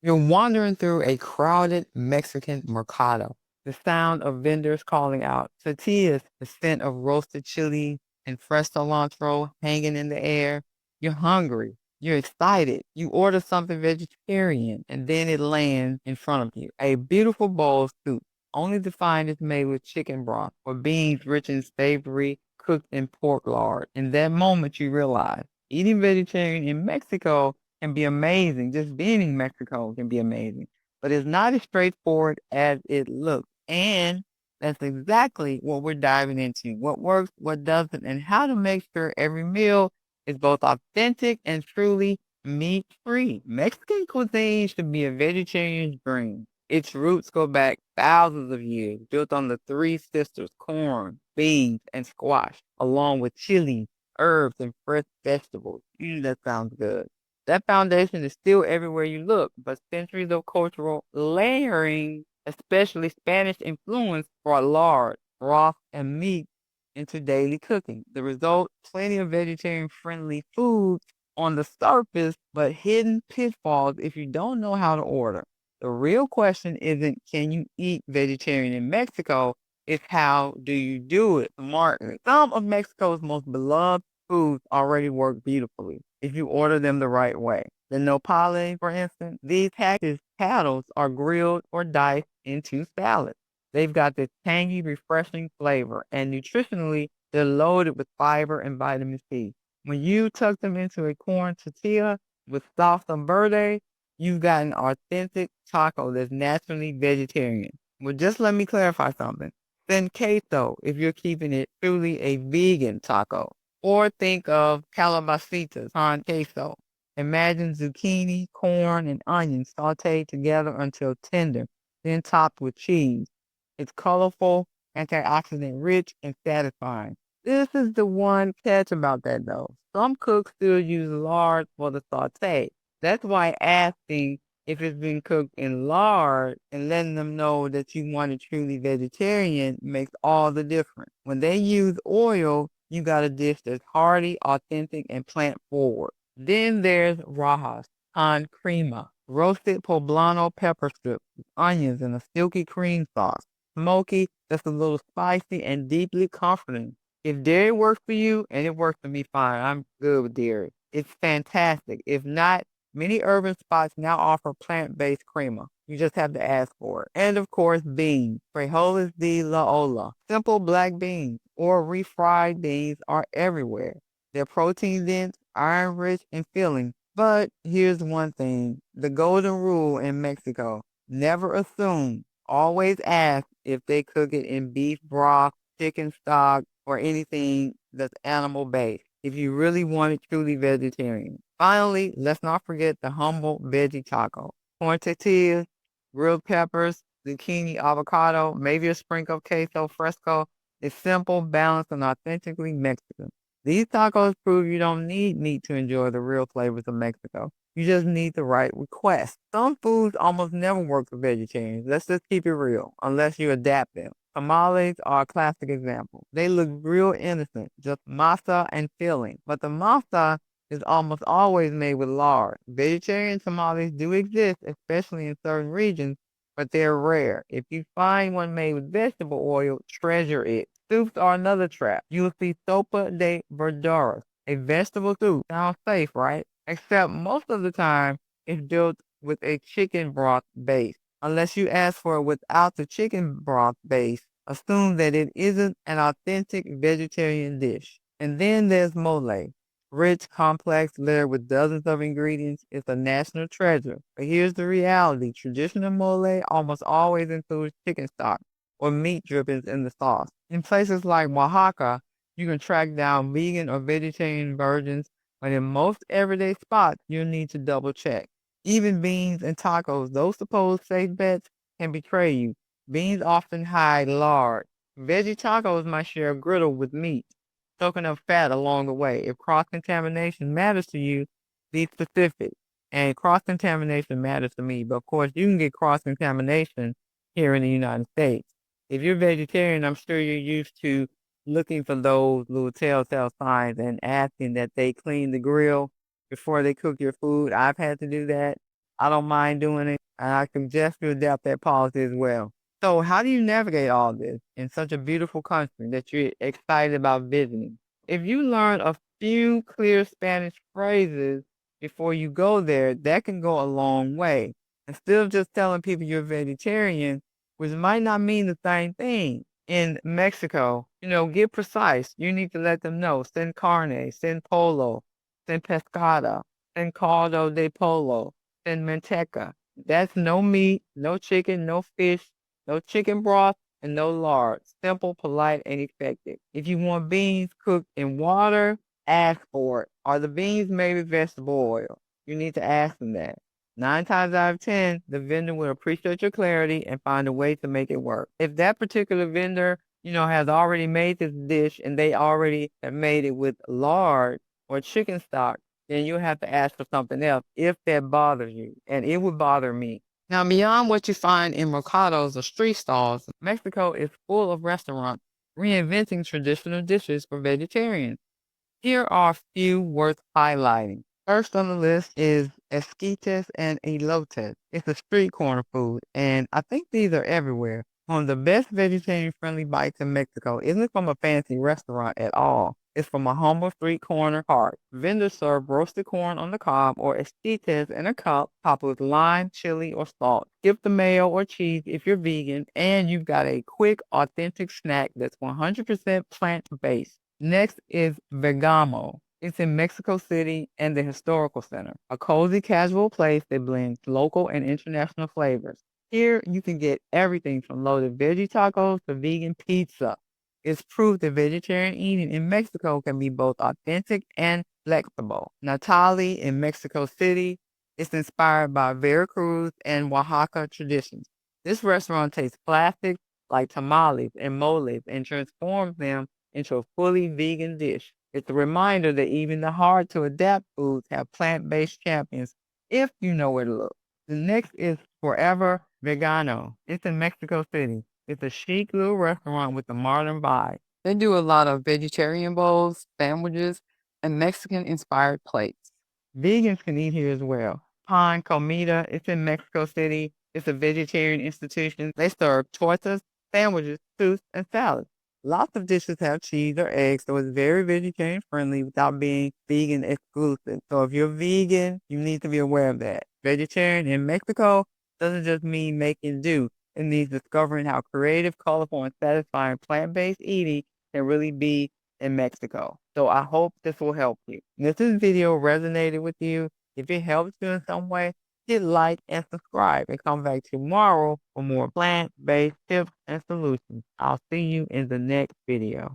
You're wandering through a crowded Mexican mercado. The sound of vendors calling out tortillas, the scent of roasted chili and fresh cilantro hanging in the air. You're hungry. You're excited. You order something vegetarian, and then it lands in front of you. A beautiful bowl of soup, only to find it's made with chicken broth or beans rich in savory, cooked in pork lard. In that moment, you realize eating vegetarian in Mexico can be amazing. Just being in Mexico can be amazing, but it's not as straightforward as it looks. And that's exactly what we're diving into: what works, what doesn't, and how to make sure every meal is both authentic and truly meat free. Mexican cuisine should be a vegetarian's dream. Its roots go back thousands of years, built on the three sisters corn, beans, and squash, along with chili, herbs, and fresh vegetables. That sounds good. That foundation is still everywhere you look, but centuries of cultural layering, especially Spanish influence, brought lard, broth, and meat into daily cooking. The result: plenty of vegetarian friendly food on the surface, but hidden pitfalls if you don't know how to order. The real question isn't can you eat vegetarian in Mexico? It's how do you do it smartly. Some of Mexico's most beloved foods already work beautifully if you order them the right way. The nopales, for instance, these cactus paddles are grilled or diced into salads. They've got this tangy, refreshing flavor, and nutritionally, they're loaded with fiber and vitamin C. When you tuck them into a corn tortilla with salsa verde, you've got an authentic taco that's naturally vegetarian. Well, just let me clarify something. Then queso if you're keeping it truly a vegan taco. Or think of calabacitas on queso. Imagine zucchini, corn, and onions sauteed together until tender, then topped with cheese. It's colorful, antioxidant rich, and satisfying. This is the one catch about that though. Some cooks still use lard for the saute. That's why asking if it's been cooked in lard and letting them know that you want it truly vegetarian makes all the difference. When they use oil, you got a dish that's hearty, authentic, and plant forward. Then there's rajas, con crema, roasted poblano pepper strips with onions and a silky cream sauce. Smoky, that's a little spicy and deeply comforting. If dairy works for you, and it works for me fine, I'm good with dairy. It's fantastic. If not, many urban spots now offer plant-based crema. You just have to ask for it. And of course, beans. Frijoles de la olla. Simple black beans or refried beans are everywhere. They're protein dense, iron rich, and filling. But here's one thing: the golden rule in Mexico: never assume. Always ask if they cook it in beef broth, chicken stock, or anything that's animal based if you really want it truly vegetarian. Finally, let's not forget the humble veggie taco. Corn tortillas, grilled peppers, zucchini, avocado, maybe a sprinkle of queso fresco. It's simple, balanced, and authentically Mexican. These tacos prove you don't need meat to enjoy the real flavors of Mexico. You just need the right request. Some foods almost never work for vegetarians. Let's just keep it real, unless you adapt them. Tamales are a classic example. They look real innocent, just masa and filling. But the masa is almost always made with lard. Vegetarian tamales do exist, especially in certain regions, but they're rare. If you find one made with vegetable oil, treasure it. Soups are another trap. You'll see sopa de verduras, a vegetable soup. Sounds safe, right? Except most of the time, it's built with a chicken broth base. Unless you ask for it without the chicken broth base, assume that it isn't an authentic vegetarian dish. And then there's mole. Rich, complex, layered with dozens of ingredients, it's a national treasure. But here's the reality: traditional mole almost always includes chicken stock or meat drippings in the sauce. In places like Oaxaca, you can track down vegan or vegetarian versions, but in most everyday spots, you'll need to double check. Even beans and tacos, those supposed safe bets, can betray you. Beans often hide lard. Veggie tacos might share a griddle with meat, soaking up fat along the way. If cross-contamination matters to you, be specific. And cross-contamination matters to me, but of course, you can get cross-contamination here in the United States. If you're vegetarian, I'm sure you're used to looking for those little telltale signs and asking that they clean the grill before they cook your food. I've had to do that. I don't mind doing it, and I suggest you adapt that policy as well. So, how do you navigate all this in such a beautiful country that you're excited about visiting? If you learn a few clear Spanish phrases before you go there, that can go a long way. Instead of just telling people you're vegetarian, which might not mean the same thing. In Mexico, get precise. You need to let them know. Sin carne, sin polo, sin pescada, sin caldo de polo, sin manteca. That's no meat, no chicken, no fish, no chicken broth, and no lard. Simple, polite, and effective. If you want beans cooked in water, ask for it. Are the beans made with vegetable oil? You need to ask them that. 9 times out of 10, the vendor will appreciate your clarity and find a way to make it work. If that particular vendor, has already made this dish and they already have made it with lard or chicken stock, then you'll have to ask for something else if that bothers you. And it would bother me. Now, beyond what you find in mercados or street stalls, Mexico is full of restaurants reinventing traditional dishes for vegetarians. Here are a few worth highlighting. First on the list is esquites and elotes. It's a street corner food, and I think these are everywhere. One of the best vegetarian-friendly bites in Mexico isn't from a fancy restaurant at all. It's from a humble street corner cart. Vendors serve roasted corn on the cob or esquites in a cup topped with lime, chili, or salt. Skip the mayo or cheese if you're vegan, and you've got a quick, authentic snack that's 100% plant-based. Next is Vegamo. It's in Mexico City and the Historical Center, a cozy, casual place that blends local and international flavors. Here, you can get everything from loaded veggie tacos to vegan pizza. It's proof that vegetarian eating in Mexico can be both authentic and flexible. Natali in Mexico City is inspired by Veracruz and Oaxaca traditions. This restaurant takes classics like tamales and moles and transforms them into a fully vegan dish. It's a reminder that even the hard to adapt foods have plant based champions if you know where to look. The next is Forever Vegano. It's in Mexico City. It's a chic little restaurant with a modern vibe. They do a lot of vegetarian bowls, sandwiches, and Mexican inspired plates. Vegans can eat here as well. Pan Comida, it's in Mexico City. It's a vegetarian institution. They serve tortas, sandwiches, soups, and salads. Lots of dishes have cheese or eggs, so it's very vegetarian friendly without being vegan exclusive. So if you're vegan, you need to be aware of that. Vegetarian in Mexico doesn't just mean making do. It means discovering how creative, colorful, and satisfying plant-based eating can really be in Mexico. So I hope this will help you. And if this video resonated with you, if it helps you in some way, hit like and subscribe and come back tomorrow for more plant-based tips and solutions. I'll see you in the next video.